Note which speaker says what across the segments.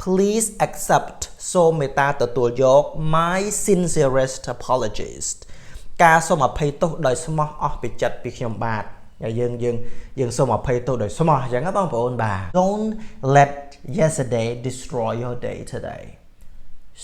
Speaker 1: please accept សូមមេត្តាទទួលយក my sincerest apologies ការសូមអភ័យទោសដោយស្មោះអស់ពីចិត្តពីខ្ញុំបាទយើងសូមអភ័យទោសដោយស្មោះអញ្ចឹងណាបងប្អូនបាទ Don't let yesterday destroy your day today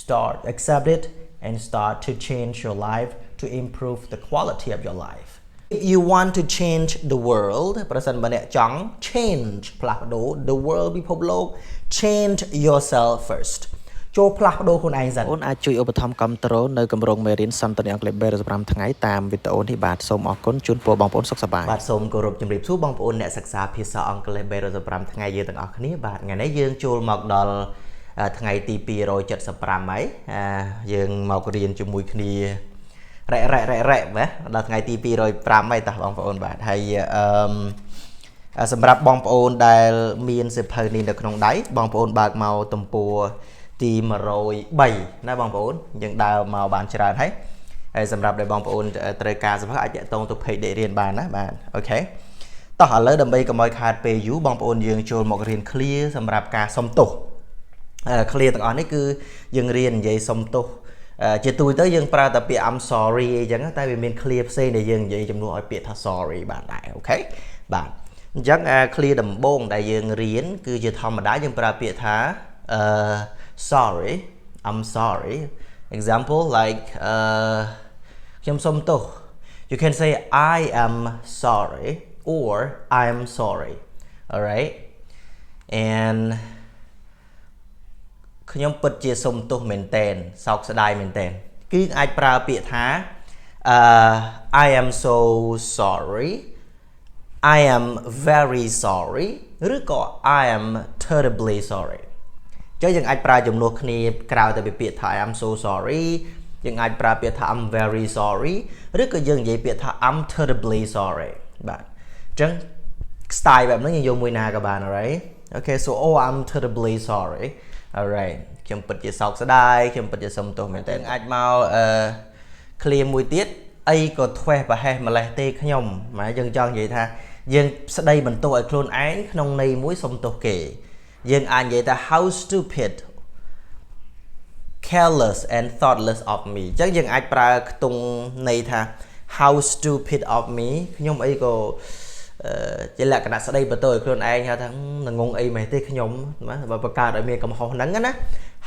Speaker 1: start accept it and start to change your life to improve the quality of your life if you want to change the world ប្រសិនបើអ្នកចង់ change ផ្លាស់ប្ដូរ the world ពិភពលោក change yourself first ចូលផ្លាស់ប្ដូរខ្លួនឯងសិនបងអាចជួយឧបត្ថម្ភគាំទ្រនៅគម្រោងមេរៀនសន្ទនាអង់គ្លេស365ថ្ងៃតាមវីដេអូនេះបាទសូមអរគុណជូនពរបងប្អូនសុខសប្បាយបាទសូមគោរពជំរាបសួរបងប្អូនអ្នកសិក្សាភាសាអង់គ្លេស365ថ្ងៃយើងទាំងអស់គ្នាបាទថ្ងៃនេះយើងចូលមកដល់ថ្ងៃទី275ហើយយើងមករៀនជាមួយគ្នារ៉ែបាទដល់ថ្ងៃទី205ហើយតោះបងប្អូនបាទហើយសម្រាប់បងប្អូនដែលមានសៀវភៅនេះនៅក្នុងដៃបងប្អូនបើកមកទំព័រទី103ណាបងប្អូនយើងដើរមកបានច្រើនហើយសម្រាប់ដែលបងប្អូនត្រូវការសៀវភៅអាចតាក់ទងទៅ page ដេករៀនបានណាបាទអូខេតោះឥឡូវដើម្បីកុំឲ្យខាតពេលយូរបងប្អូនយើងចូលមករៀន clear សម្រាប់ការសុំទោស clear ទាំងអស់នេះគឺយើងរៀននិយាយសុំទោសជាទូទៅយើងប្រើតែពាក្យ I'm sorry អញ្ចឹងតែវាមាន clear ផ្សេងដែលយើងនិយាយជំនួសឲ្យពាក្យថា sorry បានដែរអូខេបាទអញ្ចឹង clear ដំបូងដែលយើងរៀនគឺជាធម្មតាយើងប្រើពាក្យថា sorry I'm sorry example like ខ្ញុំសុំទោស you can say I am sorry or I am sorry all right and ខ្ញុំពិតជាសុំទោសមែនតែនសោកស្ដាយមែនតែនគឺអាចប្រើពាក្យថា I am so sorry I am very sorry ឬក៏ I am terribly sorry ចឹងយើងអាចប្រើជំនួសគ្នាក្រៅតែពីពាក្យថា I am so sorry យើងអាចប្រើពាក្យថា I'm very sorry ឬក៏យើងនិយាយពាក្យថា I'm terribly sorry បាទអញ្ចឹង style បែបហ្នឹងយើងយកមួយណាក៏បាន alright okay so oh I'm terribly sorry alright ខ្ញុំពិតជាសោកស្ដាយខ្ញុំពិតជាសុំទោសមែនតើអាចមកclear មួយទៀតអីក៏ធ្វេសប្រហែសម្លេះទេខ្ញុំម៉ែយើងចង់និយាយថាយើងស្ដីបន្ទោសឲ្យខ្លួនឯងក្នុងន័យមួយសុំទោសគេយើងអាចនិយាយថា how stupid careless and thoughtless of me អញ្ចឹងយើងអាចប្រើខ្ទង់ន័យថា how stupid of me ខ្ញុំអីក៏ជាលក្ខណៈស្ដីបន្ទោសឲ្យខ្លួនឯងហៅថាងងអីមែនទេខ្ញុំបើបង្កើតឲ្យមានកំហុសហ្នឹងណា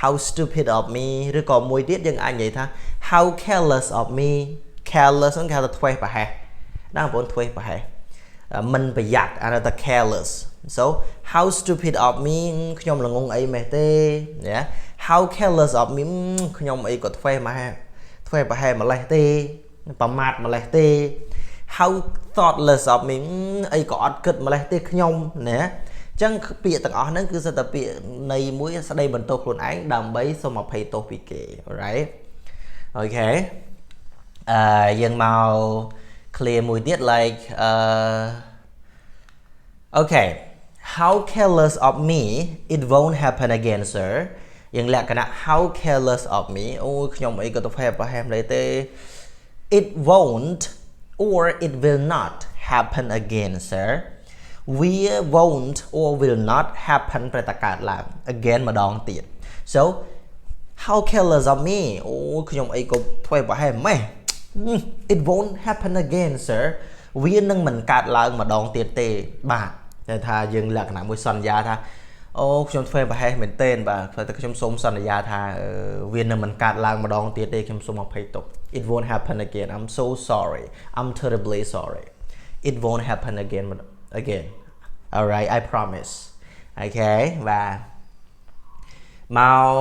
Speaker 1: how stupid of me ឬក៏មួយទៀតយើងអាចនិយាយថា how careless of me careless ហ្នឹងគេហៅថាធ្វេសប្រហែសណាបងប្អូនធ្វេសប្រហែសមិនប្រយ័ត្នអានោះថា careless so how stupid of me ខ្ញុំល្ងងអីមែនទេណា how careless of me ខ្ញុំអីក៏ធ្វេសប្រហែសម្លេះទេប្រមាថម្លេះទេ how thoughtless of me អីក៏អត់គិតម្លេះទេខ្ញុំណាអញ្ចឹងពាក្យទាំងអស់ហ្នឹងគឺសិតតែពាក្យនៃមួយស្ដីបន្ទោសខ្លួនឯងដើម្បីសូមអភ័យទោសពីគេ alright okay យើងមក clear មួយទៀត like okay how careless of me it won't happen again sir យើងលក្ខណៈ how careless of me អូខ្ញុំអីក៏ទៅប្រហែម្លេះទេ it won't or it will not happen again sir we won't or will not happen ប្រែតែកើតឡើង again ម្ដងទៀត so how careless of me អូខ្ញុំអីក៏ធ្វើប្រហែលម៉េះ it won't happen again sir វានឹងមិនកើតឡើងម្ដងទៀតទេបាទតែថាយើងលក្ខណៈមួយសន្យាថាអូខ្ញុំធ្វើប្រហែលមែនទេបាទតែខ្ញុំសូមសន្យាថាវានឹងមិនកើតឡើងម្ដងទៀតទេខ្ញុំសូមអភ័យទោស it won't happen again I'm so sorry I'm terribly sorry it won't happen again alright I promise okay បាទមក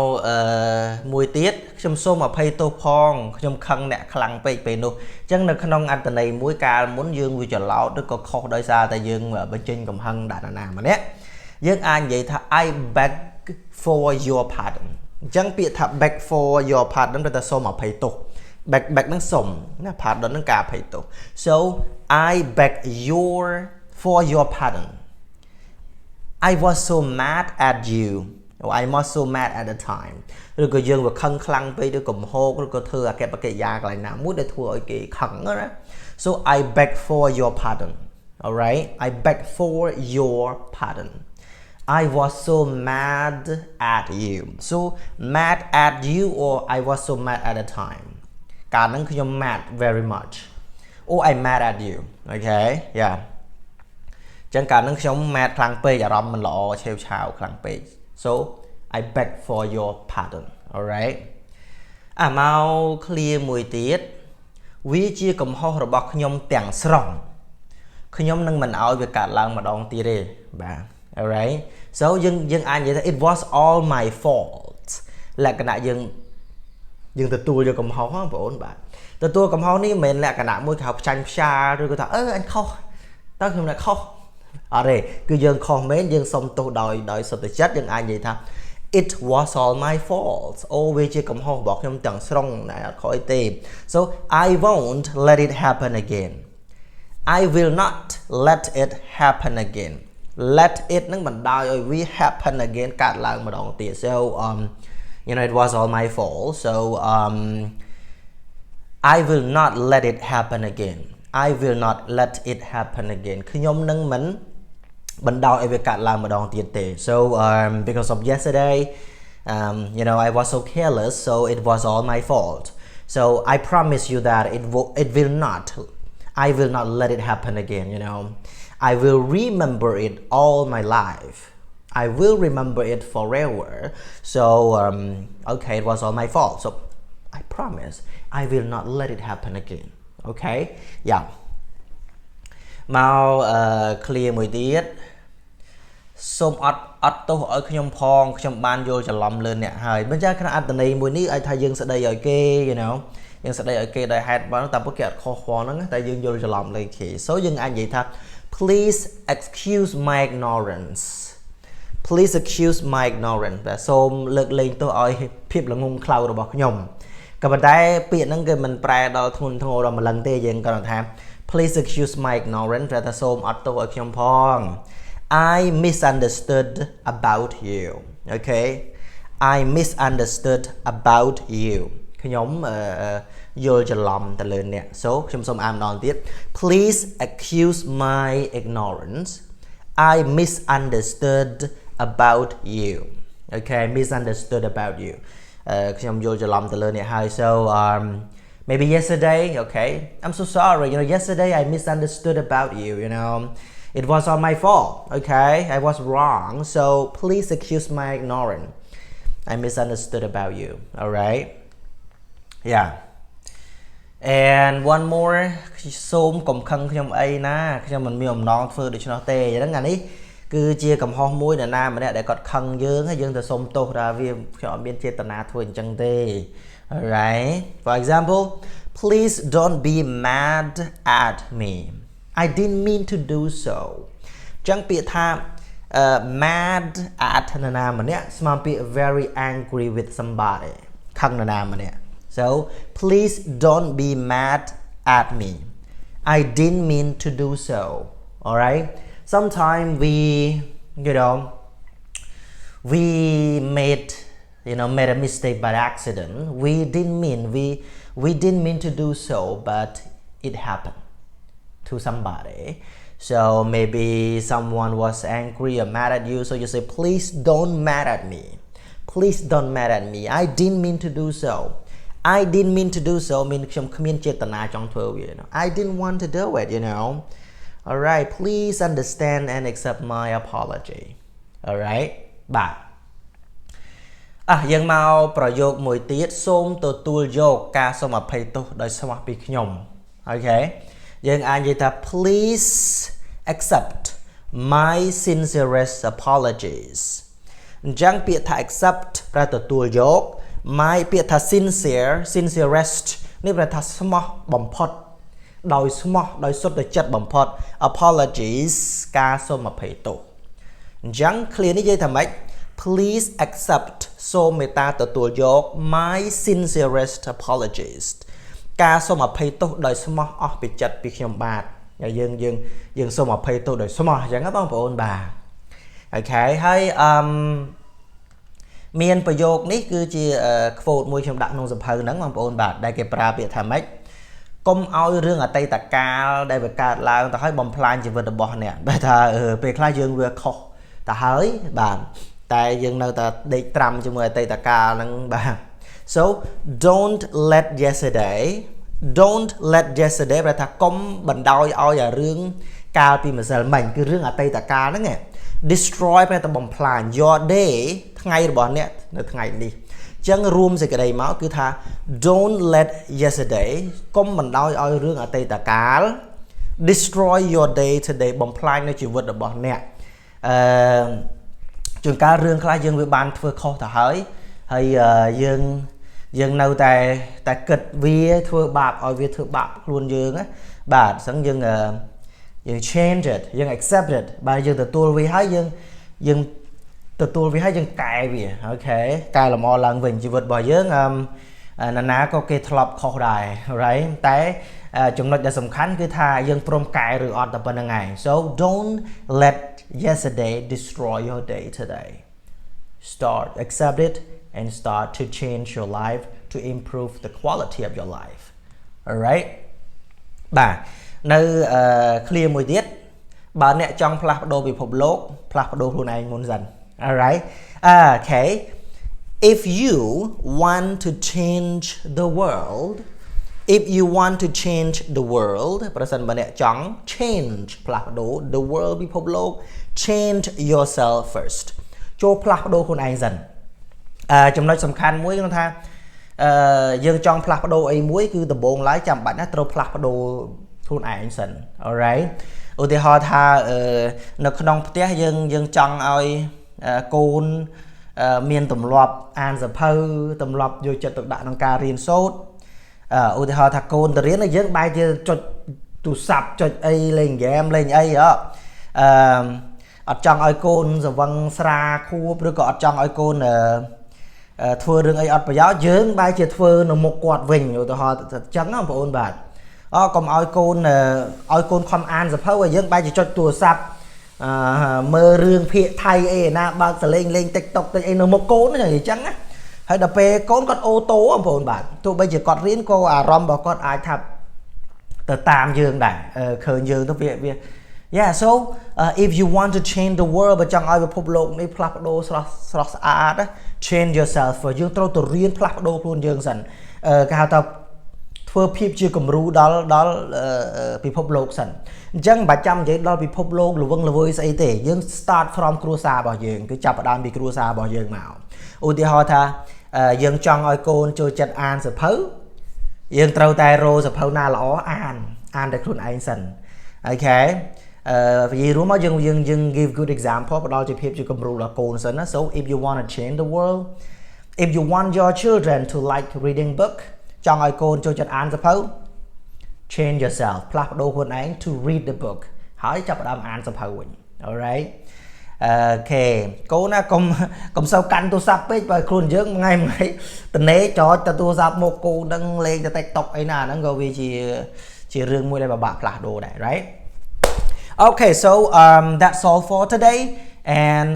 Speaker 1: មួយទៀតខ្ញុំសូមអភ័យទោសផងខ្ញុំខឹងអ្នកខ្លាំងពេកពេលនោះអញ្ចឹងនៅក្នុងអត្ថន័យមួយកាលមុនយើងវាច្រឡោតឬក៏ខុសដោយសារតែយើងបញ្ចេញកំហឹងដាក់ណាម្នាក់យើងអាចនិយាយថា I beg for your pardon អញ្ចឹងពាក្យថា beg for your pardon គឺថាសូមអភ័យទោស beg ហ្នឹងសុំណា pardon ហ្នឹងការអភ័យទោស so I beg for your pardon I was so mad at you I was so mad at the time ឬក៏យើងវាខឹងខ្លាំងពេកឬក៏មហោកឬក៏ធ្វើអកប្បកិរិយាកន្លែងណាមួយដែលធ្វើឲ្យគេខឹងណា so I beg for your pardon alright I beg for your pardon I was so mad at you so mad at you or I was so mad at the time การนั้นคือ mad very much oh I'm mad at you okay yeah ចឹងការនឹងខ្ញុំ mad ខ្លាំងពេកអារម្មណ៍មិនល្អឆេវឆាវខ្លាំងពេក so I beg for your pardon alright មក clear មួយទៀតវាជាកំហុសរបស់ខ្ញុំទាំងស្រុងខ្ញុំនឹងមិនឲ្យវាកាត់ឡើងម្ដងទៀតទេបាទ alright so យើងអាចនិយាយថា it was all my fault លក្ខណៈយើងទទួលយកកំហុសបងប្អូនបាទទទួលកំហុសនេះមិនមែនលក្ខណៈមួយគេហៅផ្ចាញ់ផ្សាឬក៏ថាអញខុសតើខ្ញុំអ្នកខុសអត់ទេគឺយើងខុសមែនយើងសុំទោសដោយសុទ្ធចិត្តយើងអាចនិយាយថា it was all my fault អូវាជាកំហុសរបស់ខ្ញុំទាំងស្រុងតែអត់ខុសអីទេ so I won't let it happen again I will not let it happen again let it នឹងបណ្ដោយឲ្យវា happen again កាត់ឡើងម្ដងទៀត so you know it was all my fault so I will not let it happen again I will not let it happen again ខ្ញុំនឹងមិនបណ្ដោយឲ្យវាកាត់ឡើងម្ដងទៀតទេ so because of yesterday you know I was so careless so it was all my fault so I promise you that it will not I will not let it happen again you know I will remember it all my life I will remember it forever so okay it was all my fault so I promise I will not let it happen again okay yeah មក clear មួយទៀតសូមអត់ទោសឲ្យខ្ញុំផងខ្ញុំបានយល់ច្រឡំលើអ្នកហើយមិនចាក្នុងអត្ថន័យមួយនេះឲ្យថាយើងស្ដីឲ្យគេ you know យើងស្ដីឲ្យគេដោយហេតុផលតែពួកគេអត់ខុសផងហ្នឹងតែយើងយល់ច្រឡំលើគេ so យើងអាចនិយាយថា please excuse my ignorance please excuse my ignorance តែសូមលើកលែងទោសឲ្យភាពល្ងងខ្លៅរបស់ខ្ញុំក៏ប៉ុន្តែពាក្យហ្នឹងគឺមិនប្រែដល់ធ្ងន់ធ្ងរដល់ម្លឹងទេយើងគាត់ថា please excuse my ignorance តែសូមអត់ទោសឲ្យខ្ញុំផង I misunderstood about you okay I misunderstood about you ខ្ញុំយល់ច្រឡំទៅលើអ្នក so ខ្ញុំសូមអានម្ដងទៀត please excuse my ignorance I misunderstood about you okay misunderstood about you ខ្ញុំយល់ច្រឡំទៅលើអ្នកហើយ so maybe yesterday okay I'm so sorry you know yesterday I misunderstood about you you know it was all my fault okay I was wrong so please excuse my ignorance I misunderstood about you all right yeah and one more សូមកុំខឹងខ្ញុំអីណាខ្ញុំមិនមានអំណងធ្វើដូច្នោះទេអញ្ចឹងអានេះគឺជាកំហុសមួយដែលណាម្នាក់ដែលគាត់ខឹងយើងហើយយើងទៅសុំទោសថាវាខ្ញុំអត់មានចេតនាធ្វើអញ្ចឹងទេ alright for example please don't be mad at me I didn't mean to do so អញ្ចឹងពាក្យថា mad at នរណាម្នាក់ស្មើពាក្យ very angry with somebody ខឹងនរណាម្នាក់ so please don't be mad at me I didn't mean to do so alright sometimes we you know we made a mistake by accident we didn't mean to do so but it happened to somebody so maybe someone was angry or mad at you so you say please don't mad at me please don't mad at me I didn't mean to do so I didn't mean to do so mean ខ្ញុំគ្មានចេតនាចង់ធ្វើវា I didn't want to do it you know alright please understand and accept my apology alright បាទយើងមកប្រយោគមួយទៀតសូមទទួលយកការសូមអភ័យទោសដោយស្មោះពីខ្ញុំ okay យើងអាចនិយាយថា please accept my sincerest apologies អញ្ចឹងពាក្យថា accept ប្រែទទួលយក my ពាក្យថា sincerest នេះប្រែថាស្មោះបំផុតដោយស្មោះដោយសុទ្ធចិត្តបំផុត apologies ការសូមអភ័យទោសអញ្ចឹង clear នេះនិយាយថាម៉េច please accept សូមមេត្តាទទួលយក my sincerest apologies ការសូមអភ័យទោសដោយស្មោះអស់ពីចិត្តពីខ្ញុំបាទយើងសូមអភ័យទោសដោយស្មោះអញ្ចឹងណាបងប្អូនបាទ okay ហើយមានប្រយោគនេះគឺជា quote មួយខ្ញុំដាក់ក្នុងសៀវភៅហ្នឹងបងប្អូនបាទដែលគេប្រើពាក្យថាម៉េចកុំឲ្យរឿងអតីតកាលដែលវាកើតឡើងទៅឲ្យបំផ្លាញជីវិតរបស់អ្នកបែរថាពេលខ្លះយើងវាខុស ta hơi bạn tại dừng nơi ta đi trầm cho người tây ta ca nâng bạn so don't let yesterday ra ta công bận đôi oi ở rương cao vì mà giờ mình cứ rương ở tây ta ca đó nghe destroy ra ta bầm plan your day ngày bọn nè ngày đi chẳng room gì cái đây máu cứ tha don't let yesterday công bận đôi oi rương ở tây ta ca destroy your day today bầm plan nó chỉ vượt được bọn nè trường ca rương khai dương với ban thưa kho thở hơi hay dương nâu tại kịch vi thưa bạc ở vi thưa bạc luôn dương á bà sẵn dương dương change it dương accept it bà dương từ tôi vi hay dương từ tôi vi hay dương cài vì ok cài là mò lần mình chỉ vượt bỏ dương ná có cái thọp kho đài right tại chúng nó đã sầm khánh cứ tha dương prom cài rồi on tập bên ngày so don't let yesterday destroy your day today start accept it and start to change your life to improve the quality of your life alright bà nơi clear mùi tiết bà nè trong plak đô bị phục lốt plak đô luôn anh muốn dần alright okay if you want to change the world if you want to change the world person bà nè trong change plak đô the world bị phục lốt change yourself first cho plak đô luôn anh dần trong nói sầm khăn muối con tha dương trong plak đô ấy muối cứ từ bồn lái chậm bạn nó trâu plak đô thôn ảnh sần alright ưu tiên họ tha nó không tiếc dương trong ơi côn miền tầm lọp an giờ phơi tầm lọp vô cho tự đại năng ca riêng sốt ưu tiên họ tha côn từ riêng là dương bay chưa cho tụ sập cho ấy lên game lên ấy đó ở trong ơi côn giờ văng xa khu rồi có trong ơi côn thưa rừng ấy ở giáo dưỡng bay chỉ thưa nó một quạt vinh rồi họ trắng không phải ôn bạc còn oi côn không an giờ phơi dưỡng bay chỉ cho tua sập mơ rương phía thay ấy na bao giờ lên tiktok tới nó một côn nó gì trắng á hay đập về côn con ô tô không phải ôn bạc tụi bây giờ con riêng cô rom bảo con ai thập từ tam dương đại khởi dương tới việc yeah so if you want to change the world but trong ai về phục lộn đi plak đô sọt á change yourself và dương trâu từ riêng plak đô luôn dương dần cái tập thưa phim chưa cầm ru đó bị phục lộn dần chẳng bà chăm vậy đó bị phục lộn là vâng là vui say tệ dương start from cruza bảo dương cứ chập đam bị cruza bảo dương mạo ưu tiên họ tha dương trong ai côn cho chặt an sự phứ dương trâu tay rô sự phứ na lõ an được luôn anh dần okay vìรู้มั้ยยัง give good example บดจะเพียบจะกำรูละโกนซะนะ so if you want to change the world if you want your children to like reading book ចង់ឲ្យកូនចូលចិត្តអានសៀវភៅ change yourself ផ្លាស់ប្ដូរខ្លួនឯង to read the book ហើយចាប់ផ្ដើមអានសៀវភៅវិញ alright អូខេកូនណាកុំសូវកាន់ទូរស័ព្ទពេកបើខ្លួនយើងថ្ងៃតនេចោចទៅទូរស័ព្ទមកគូនឹងលេងទៅ TikTok អីណាហ្នឹងក៏វាជារឿងមួយដែលពិបាកផ្លាស់ប្ដូរដែរ right Okay, so that's all for today and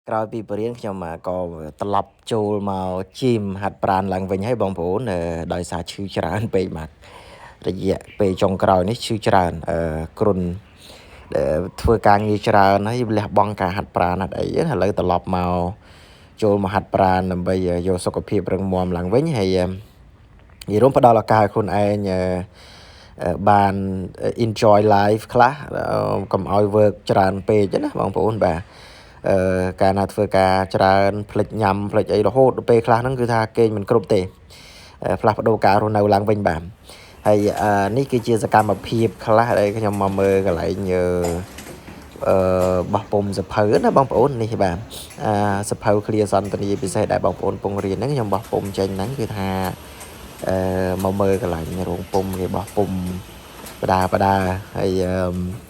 Speaker 1: ក្រោយពីបរិញ្ញាខ្ញុំក៏ត្រឡប់ចូលមកជីមហាត់ប្រាណឡើងវិញហើយបងប្អូនដោយសារឈឺច្រើនពេកមករយៈពេលចុងក្រោយនេះឈឺច្រើនគ្រុនធ្វើការងារច្រើនហើយលះបង់ការហាត់ប្រាណអត់អីឥឡូវត្រឡប់មកចូលមកហាត់ប្រាណដើម្បីយកសុខភាពរឹងមាំឡើងវិញហើយនិយាយរួមផ្ដល់ឱកាសឲ្យខ្លួនឯងបាន enjoy life ខ្លះកុំឲ្យ work ច្រើនពេកណាបងប្អូនបាទការណាធ្វើការច្រើនផ្លិចញ៉ាំផ្លិចអីរហូតដល់ពេលខ្លះហ្នឹងគឺថាគេមិនគ្រប់ទេផ្លាស់ប្ដូរការរស់នៅឡើងវិញបាទហើយនេះគឺជាសកម្មភាពខ្លះដែលខ្ញុំមកមើលកន្លែងបោះពុំសភៅណាបងប្អូននេះបាទសភៅ clear សន្តានាពិសេសដែលបងប្អូនពងរៀនហ្នឹងខ្ញុំបោះពុំចេញហ្នឹងគឺថាមកមើលកន្លែងរោងពុំគេបោះពុំបដាហើយ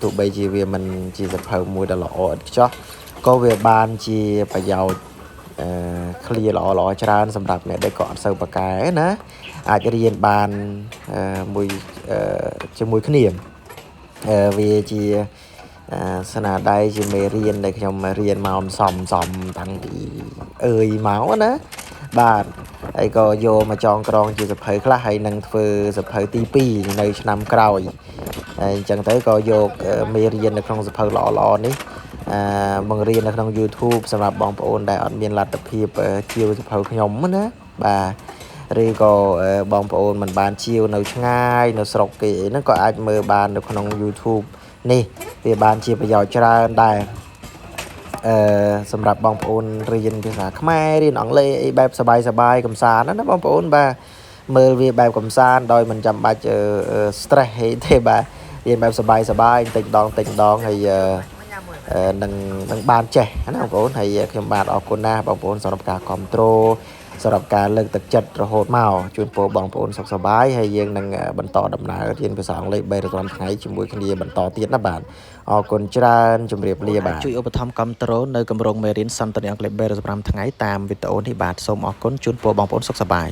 Speaker 1: ទោះបីជាវាមិនជាសភៅមួយដ៏ល្អឥតខ្ចោះក៏វាបានជាប្រយោជន៍clear ល្អច្រើនសម្រាប់អ្នកដែលក៏អត់សូវប៉ាកែណាអាចរៀនបានមួយជាមួយគ្នាវាជាស្នាដៃជាមេរៀនដែលខ្ញុំរៀនមកសំតាំងពីមកណាបាទហើយក៏យកមកចងក្រងជាសភៅខ្លះហើយនឹងធ្វើសភៅទី2នៅឆ្នាំក្រោយហើយអញ្ចឹងទៅក៏យកមេរៀននៅក្នុងសភៅល្អនេះ បង្រៀននៅក្នុង YouTube សម្រាប់បងប្អូនដែលអត់មានលទ្ធភាពជាវសភៅខ្ញុំណាបាទឬក៏បងប្អូនមិនបានជាវនៅឆ្ងាយនៅស្រុកគេហ្នឹងក៏អាចមើលបាននៅក្នុង YouTube នេះវាបានជាប្រយោជន៍ច្រើនដែរសម្រាប់បងប្អូនរៀនភាសាខ្មែររៀនអង់គ្លេសអីបែបសบายៗកំសាន្តណាបងប្អូនបាទមើលវាបែបកំសាន្តដោយមិនចាំបាច់ stress អីទេបាទរៀនបែបសบายៗតិចម្ដងហើយនឹងបានចេះណាបងប្អូនហើយខ្ញុំបាទអរគុណណាស់បងប្អូនសម្រាប់ការគ្រប់គ្រងសម្រាប់ការលើកទឹកចិត្តរហូតមកជូនពរបងប្អូនសុខសប្បាយហើយយើងនឹងបន្តដំណើររៀនភាសាអង់គ្លេស3ថ្ងៃជាមួយគ្នាបន្តទៀតណាបាទអរគុណច្រើនជម្រាបលាបាទជួយឧបត្ថម្ភគ្រប់គ្រងនៅគម្រោងមេរៀនសន្តានអង់គ្លេស3ថ្ងៃតាមវីដេអូនេះបាទសូមអរគុណជូនពរបងប្អូនសុខសប្បាយ